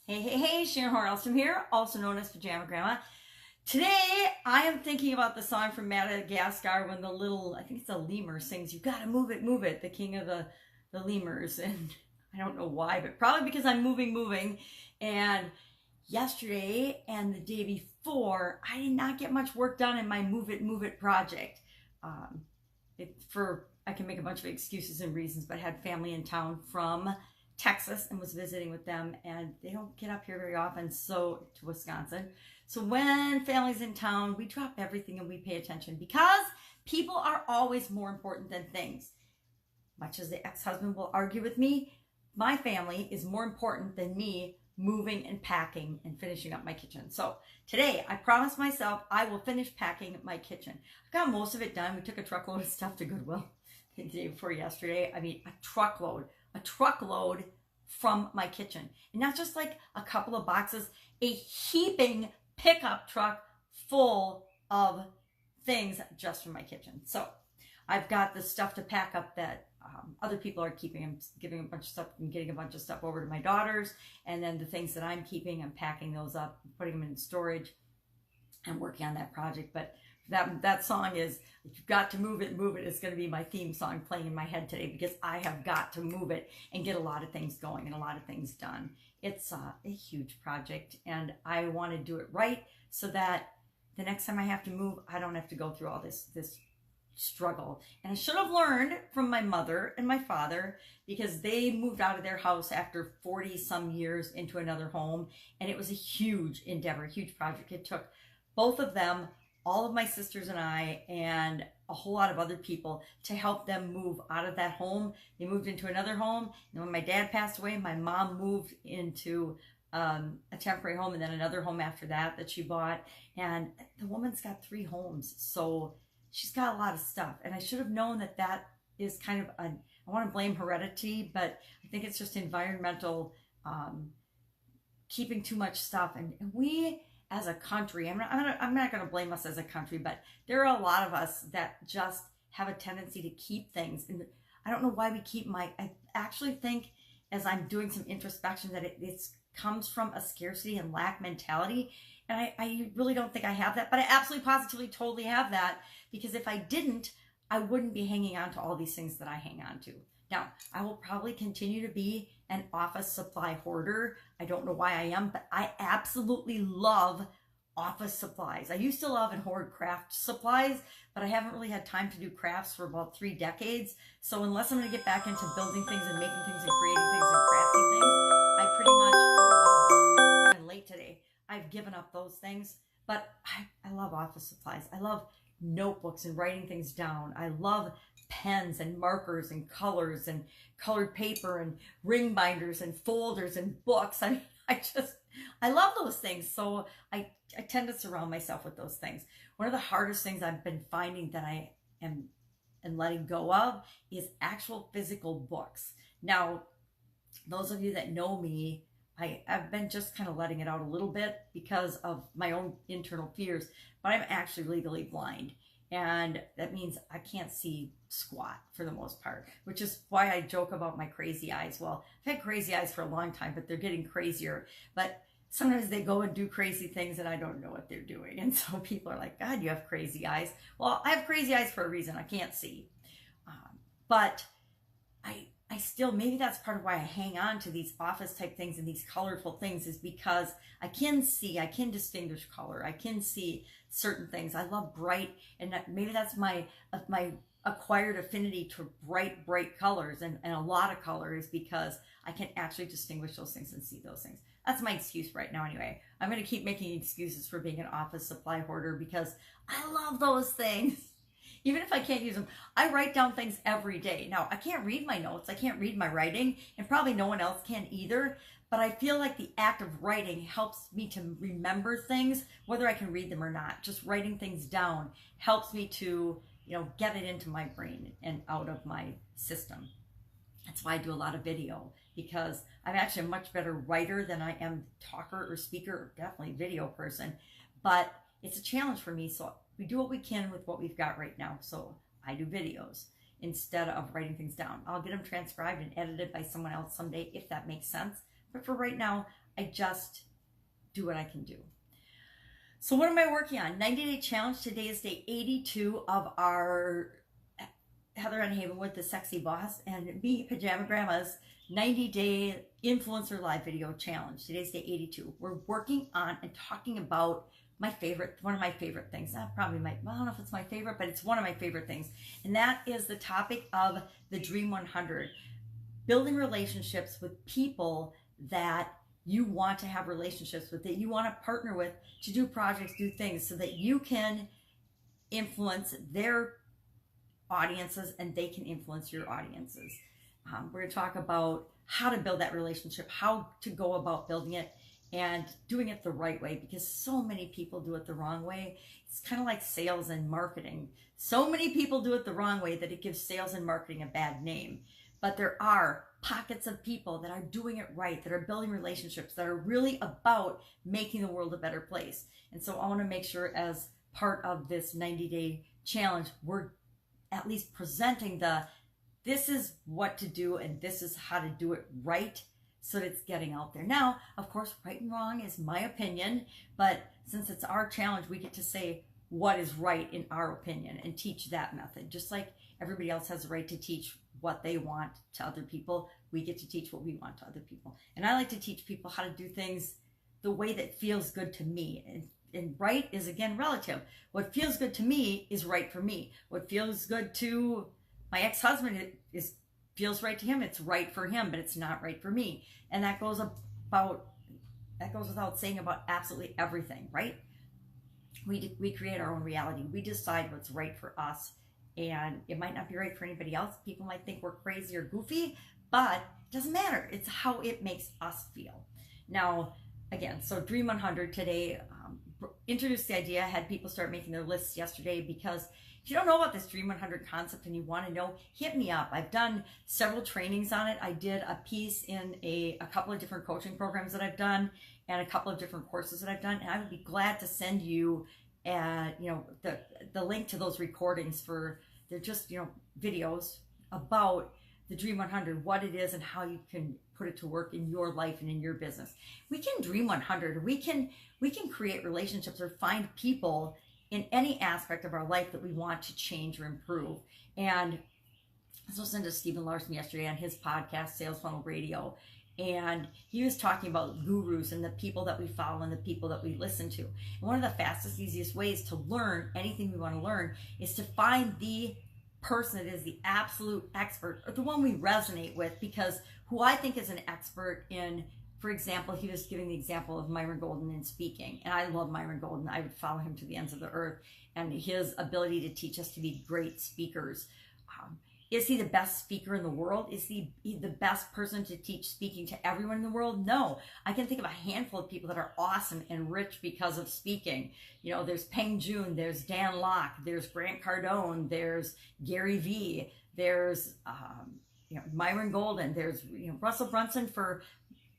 Hey, Sharon Horne-Ellstrom here, also known as Pajama Grandma. Today, I am thinking about the song from Madagascar when the little, I think it's a lemur, sings, "You gotta move it, the king of the lemurs." And I don't know why, but probably because I'm moving. And yesterday and the day before, I did not get much work done in my move it project. I can make a bunch of excuses and reasons, but I had family in town from Texas and was visiting with them, and they don't get up here very often, so to Wisconsin. So when family's in town, we drop everything and we pay attention because people are always more important than things. Much as the ex-husband will argue with me, my family is more important than me moving and packing and finishing up my kitchen. So today I promised myself I will finish packing my kitchen. I've got most of it done. We took a truckload of stuff to Goodwill the day before yesterday. I mean, a truckload from my kitchen. And not just like a couple of boxes, a heaping pickup truck full of things just from my kitchen. So I've got the stuff to pack up that other people are keeping. I'm giving a bunch of stuff and getting a bunch of stuff over to my daughters. And then the things that I'm keeping, I'm packing those up, putting them in storage. I'm working on that project. But that song is, "You've got to move it, is going to be my theme song playing in my head today because I have got to move it and get a lot of things going and a lot of things done. It's a huge project, and I want to do it right so that the next time I have to move, I don't have to go through all this struggle. And I should have learned from my mother and my father because they moved out of their house after 40 some years into another home, and it was a huge endeavor, a huge project. It took both of them, all of my sisters and I, and a whole lot of other people to help them move out of that home. They moved into another home. And when my dad passed away, my mom moved into a temporary home and then another home after that she bought. And the woman's got 3 homes. So she's got a lot of stuff. And I should have known that is kind of, I want to blame heredity, but I think it's just environmental, keeping too much stuff. And we, as a country, I'm not going to blame us as a country, but there are a lot of us that just have a tendency to keep things. And I don't know why we keep I actually think, as I'm doing some introspection, that it comes from a scarcity and lack mentality. And I really don't think I have that, but I absolutely, positively, totally have that, because if I didn't, I wouldn't be hanging on to all these things that I hang on to. Now, I will probably continue to be an office supply hoarder. I don't know why I am, but I absolutely love office supplies. I used to love and hoard craft supplies, but I haven't really had time to do crafts for about 3 decades. So unless I'm going to get back into building things and making things and creating things and crafting things, I pretty much, I'm late today, I've given up those things. But I love office supplies. I love notebooks and writing things down. I love pens and markers and colors and colored paper and ring binders and folders and books. I mean, I love those things. So I tend to surround myself with those things. One of the hardest things I've been finding that I am letting go of is actual physical books. Now, those of you that know me, I've been just kind of letting it out a little bit because of my own internal fears, but I'm actually legally blind. And that means I can't see squat for the most part, which is why I joke about my crazy eyes. Well, I've had crazy eyes for a long time, but they're getting crazier. But sometimes they go and do crazy things and I don't know what they're doing. And so people are like, "God, you have crazy eyes." Well, I have crazy eyes for a reason. I can't see. But I still, maybe that's part of why I hang on to these office type things and these colorful things, is because I can see, I can distinguish color. I can see certain things. I love bright, and maybe that's my acquired affinity to bright colors and a lot of colors, because I can actually distinguish those things and see those things. That's my excuse right now anyway. I'm going to keep making excuses for being an office supply hoarder because I love those things. Even if I can't use them, I write down things every day. Now, I can't read my notes. I can't read my writing, and probably no one else can either. But I feel like the act of writing helps me to remember things, whether I can read them or not. Just writing things down helps me to, get it into my brain and out of my system. That's why I do a lot of video, because I'm actually a much better writer than I am talker or speaker, or definitely video person. But it's a challenge for me, so we do what we can with what we've got right now. So I do videos instead of writing things down. I'll get them transcribed and edited by someone else someday, if that makes sense. But for right now, I just do what I can do. So what am I working on? 90-day challenge. Today is day 82 of our Heather and Havenwood, the Sexy Boss, and me, Pajama Grandma's 90-day influencer live video challenge. Today's day 82. We're working on and talking about one of my favorite things. I don't know if it's my favorite, but it's one of my favorite things. And that is the topic of the Dream 100. Building relationships with people that you want to have relationships with, that you want to partner with to do projects, do things, so that you can influence their audiences and they can influence your audiences. We're going to talk about how to build that relationship, how to go about building it, and doing it the right way, because so many people do it the wrong way. It's kind of like sales and marketing. So many people do it the wrong way that it gives sales and marketing a bad name. But there are pockets of people that are doing it right, that are building relationships, that are really about making the world a better place. And so I want to make sure, as part of this 90-day challenge, we're at least presenting this is what to do and this is how to do it right, so that it's getting out there. Now, of course, right and wrong is my opinion, but since it's our challenge, we get to say what is right in our opinion and teach that method. Just like everybody else has the right to teach what they want to other people, we get to teach what we want to other people. And I like to teach people how to do things the way that feels good to me. And right is, again, relative. What feels good to me is right for me. What feels good to my ex-husband feels right to him. It's right for him, but it's not right for me. And that goes without saying about absolutely everything, right? We create our own reality. We decide what's right for us. And it might not be right for anybody else. People might think we're crazy or goofy, but it doesn't matter. It's how it makes us feel. Now, again, so Dream 100 today, introduced the idea, had people start making their lists yesterday, because if you don't know about this Dream 100 concept and you want to know, hit me up. I've done several trainings on it. I did a piece in a couple of different coaching programs that I've done and a couple of different courses that I've done. And I would be glad to send you the link to those recordings. They're just videos about the Dream 100, what it is and how you can put it to work in your life and in your business. We can dream 100. We can create relationships or find people in any aspect of our life that we want to change or improve. And I was listening to Stephen Larson yesterday on his podcast, Sales Funnel Radio, and he was talking about gurus and the people that we follow and the people that we listen to. And one of the fastest, easiest ways to learn anything we want to learn is to find the person that is the absolute expert, or the one we resonate with, because who I think is an expert in, for example, he was giving the example of Myron Golden in speaking. And I love Myron Golden. I would follow him to the ends of the earth. And his ability to teach us to be great speakers. Is he the best speaker in the world? Is he the best person to teach speaking to everyone in the world? No. I can think of a handful of people that are awesome and rich because of speaking. There's Peng Joon, there's Dan Lok, there's Grant Cardone, there's Gary Vee, there's Myron Golden, there's Russell Brunson for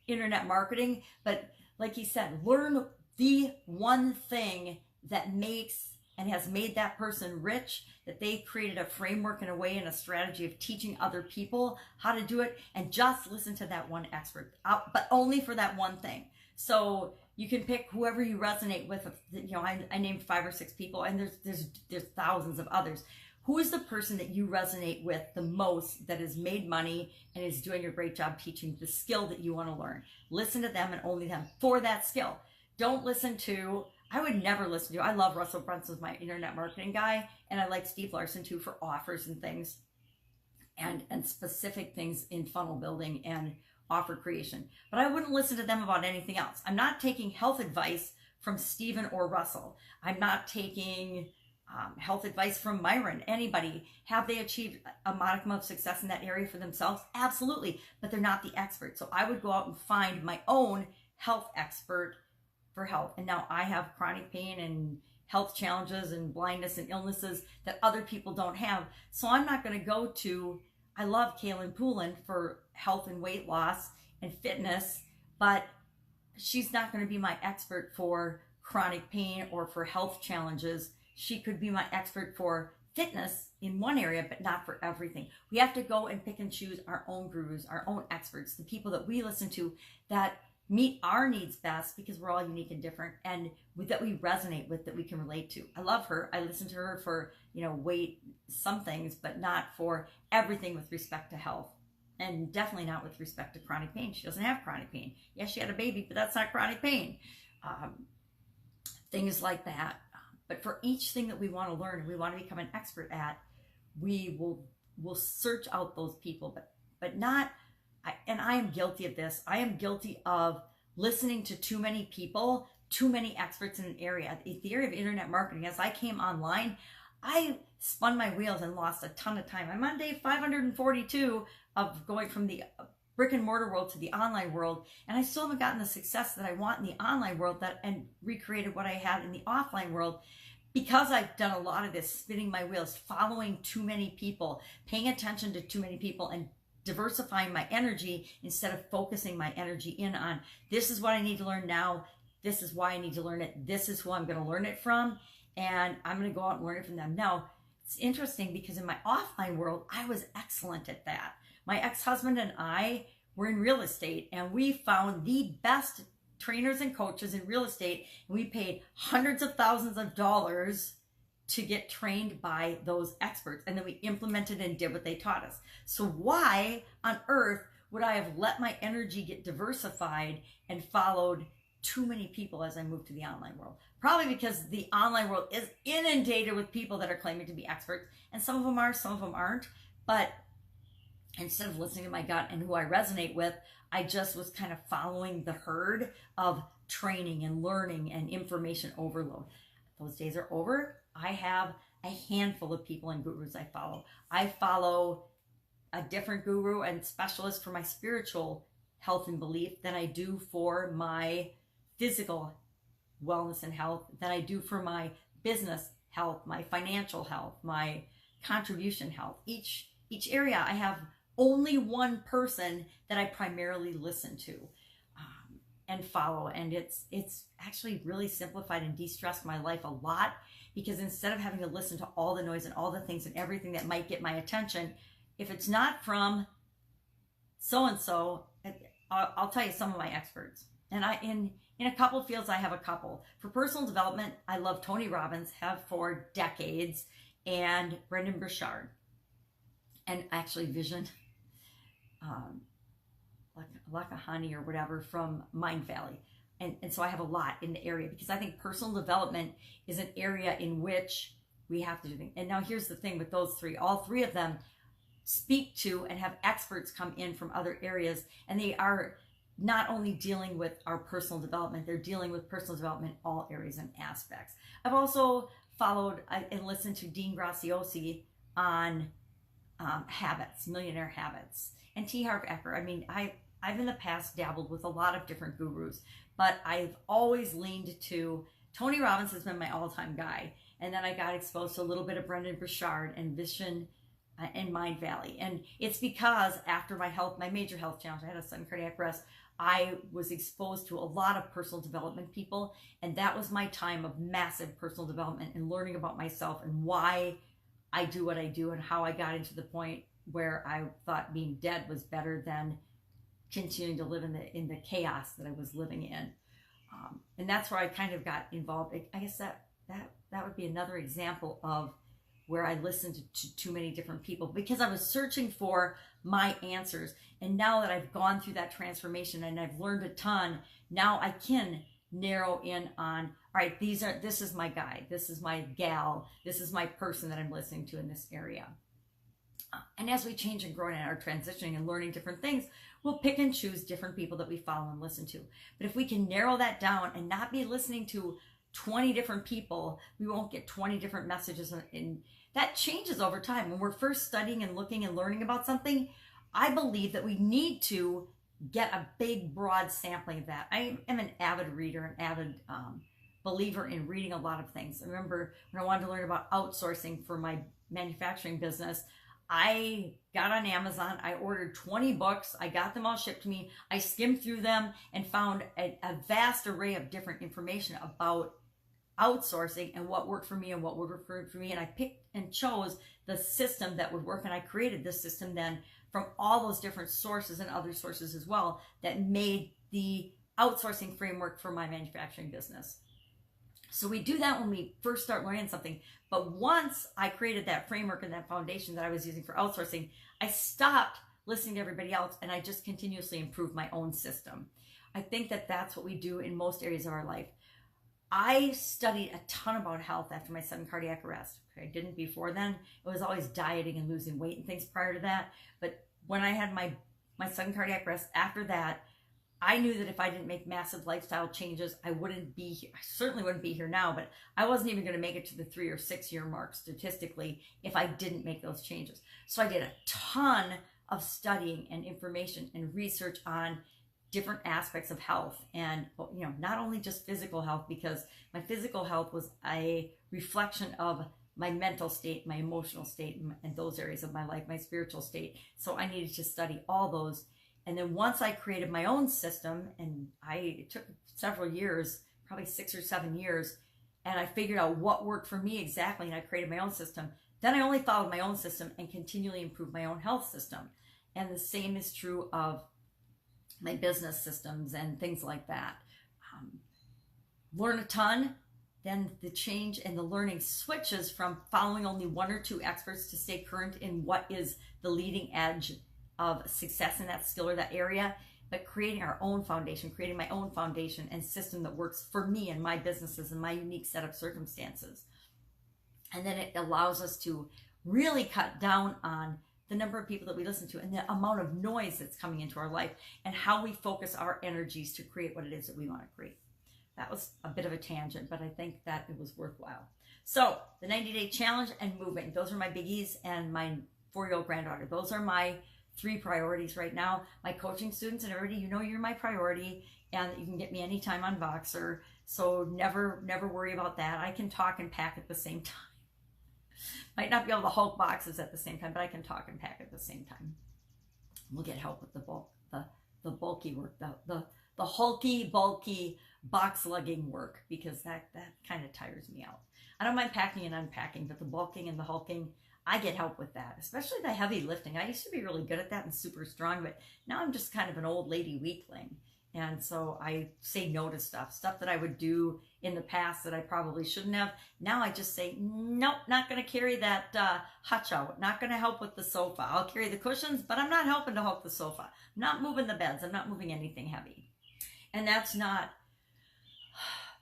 internet marketing. But like he said, learn the one thing that makes and has made that person rich, that they created a framework and a way and a strategy of teaching other people how to do it, and just listen to that one expert, but only for that one thing. So you can pick whoever you resonate with. I named 5 or 6 people, and there's thousands of others. Who is the person that you resonate with the most, that has made money and is doing a great job teaching the skill that you want to learn? Listen to them and only them for that skill. Don't listen to, I would never listen to, I love Russell Brunson's my internet marketing guy, and I like Steve Larson too for offers and things and specific things in funnel building and offer creation. But I wouldn't listen to them about anything else. I'm not taking health advice from Stephen or Russell. I'm not taking health advice from Myron. Anybody. Have they achieved a modicum of success in that area for themselves? Absolutely. But they're not the expert. So I would go out and find my own health expert for health. And now I have chronic pain and health challenges and blindness and illnesses that other people don't have. So I'm not going to go to, I love Kaylin Poulin for health and weight loss and fitness, but she's not going to be my expert for chronic pain or for health challenges. She could be my expert for fitness in one area, but not for everything. We have to go and pick and choose our own gurus, our own experts, the people that we listen to that meet our needs best, because we're all unique and different, and that we resonate with, that we can relate to. I love her. I listen to her for, weight, some things, but not for everything with respect to health. And definitely not with respect to chronic pain. She doesn't have chronic pain. Yes, she had a baby, but that's not chronic pain. Things like that. But for each thing that we want to learn and we want to become an expert at, we will search out those people, but not. And I am guilty of this. I am guilty of listening to too many people, too many experts in an area. The area of internet marketing, as I came online, I spun my wheels and lost a ton of time. I'm on day 542 of going from the brick and mortar world to the online world, and I still haven't gotten the success that I want in the online world and recreated what I had in the offline world, because I've done a lot of this spinning my wheels, following too many people, paying attention to too many people, and diversifying my energy instead of focusing my energy in on, this is what I need to learn now, this is why I need to learn it, this is who I'm going to learn it from, and I'm going to go out and learn it from them. Now, it's interesting because in my offline world, I was excellent at that. My ex-husband and I were in real estate, and we found the best trainers and coaches in real estate, and we paid hundreds of thousands of dollars to get trained by those experts, and then we implemented and did what they taught us. So why on earth would I have let my energy get diversified and followed too many people as I moved to the online world? Probably because the online world is inundated with people that are claiming to be experts, and some of them are, some of them aren't. But instead of listening to my gut and who I resonate with, I just was kind of following the herd of training and learning and information overload. Those days are over. I have a handful of people and gurus I follow. I follow a different guru and specialist for my spiritual health and belief than I do for my physical wellness and health, than I do for my business health, my financial health, my contribution health. Each area I have only one person that I primarily listen to and follow, and it's actually really simplified and de-stressed my life a lot, because instead of having to listen to all the noise and all the things and everything that might get my attention, if it's not from so-and-so, I'll tell you some of my experts. And in a couple fields, I have a couple. For personal development, I love Tony Robbins, have for decades, and Brendan Burchard, and actually Vision, like a honey or whatever from Mind Valley. And so I have a lot in the area, because I think personal development is an area in which we have to do things. And now here's the thing with those three, all three of them speak to and have experts come in from other areas, and they are not only dealing with our personal development, they're dealing with personal development in all areas and aspects. I've also followed and listened to Dean Graziosi on habits, millionaire habits, and T. Harv Eker. I mean, I've in the past dabbled with a lot of different gurus, but I've always leaned to Tony Robbins has been my all-time guy. And then I got exposed to a little bit of Brendan Burchard and Vision and Mind Valley. And it's because after my major health challenge, I had a sudden cardiac arrest, I was exposed to a lot of personal development people. And that was my time of massive personal development and learning about myself and why I do what I do, and how I got into the point where I thought being dead was better than continuing to live in the chaos that I was living in. And that's where I kind of got involved. I guess that would be another example of where I listened to too many different people, because I was searching for my answers. And now that I've gone through that transformation and I've learned a ton, now I can narrow in on, all right, this is my guy, this is my gal, this is my person that I'm listening to in this area. And as we change and grow and are transitioning and learning different things, we'll pick and choose different people that we follow and listen to. But if we can narrow that down and not be listening to 20 different people, we won't get 20 different messages. And that changes over time. When we're first studying and looking and learning about something, I believe that we need to get a big, broad sampling of that. I am an avid reader, an avid believer in reading a lot of things. I remember when I wanted to learn about outsourcing for my manufacturing business, I got on Amazon, I ordered 20 books, I got them all shipped to me, I skimmed through them and found a vast array of different information about outsourcing and what worked for me and what would work for me, and I picked and chose the system that would work, and I created this system then from all those different sources and other sources as well that made the outsourcing framework for my manufacturing business. So we do that when we first start learning something. But once I created that framework and that foundation that I was using for outsourcing, I stopped listening to everybody else and I just continuously improved my own system. I think that that's what we do in most areas of our life. I studied a ton about health after my sudden cardiac arrest. I didn't before then. It was always dieting and losing weight and things prior to that. But when I had my sudden cardiac arrest, after that, I knew that if I didn't make massive lifestyle changes, I wouldn't be here. I certainly wouldn't be here now, but I wasn't even going to make it to the 3 or 6 year mark statistically if I didn't make those changes. So I did a ton of studying and information and research on different aspects of health, and not only just physical health, because my physical health was a reflection of my mental state, my emotional state, and those areas of my life, my spiritual state. So I needed to study all those. And then once I created my own system, and it took several years, probably 6 or 7 years, and I figured out what worked for me exactly, and I created my own system, then I only followed my own system and continually improved my own health system. And the same is true of my business systems and things like that. Learn a ton, then the change and the learning switches from following only 1 or 2 experts to stay current in what is the leading edge of success in that skill or that area, but creating our own foundation, creating my own foundation and system that works for me and my businesses and my unique set of circumstances. And then it allows us to really cut down on the number of people that we listen to and the amount of noise that's coming into our life and how we focus our energies to create what it is that we want to create. That was a bit of a tangent, but I think that it was worthwhile. So the 90-day challenge and moving, those are my biggies, and my 4-year-old granddaughter. Those are my 3 priorities right now. My coaching students and everybody, you're my priority, and you can get me anytime on Voxer. So never worry about that. I can talk and pack at the same time. Might not be able to Hulk boxes at the same time, but I can talk and pack at the same time. We'll get help with the bulky work, the hulky, bulky box lugging work, because that kind of tires me out. I don't mind packing and unpacking, but the bulking and the hulking, I get help with that, especially the heavy lifting. I used to be really good at that and super strong, but now I'm just kind of an old lady weakling. And so I say no to stuff that I would do in the past that I probably shouldn't have. Now I just say, nope, not going to carry that hacho, not going to help with the sofa. I'll carry the cushions, but I'm not helping to help the sofa. I'm not moving the beds. I'm not moving anything heavy. And that's not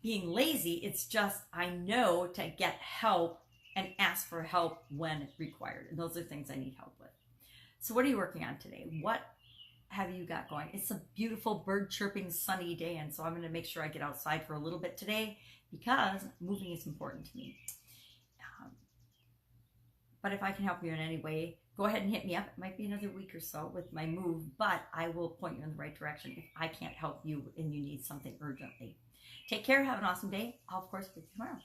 being lazy. It's just I know to get help and ask for help when required. And those are things I need help with. So what are you working on today? What have you got going? It's a beautiful bird chirping sunny day, and so I'm going to make sure I get outside for a little bit today because moving is important to me. But if I can help you in any way, go ahead and hit me up. It might be another week or so with my move, but I will point you in the right direction if I can't help you and you need something urgently. Take care. Have an awesome day. I'll, of course, be with you tomorrow.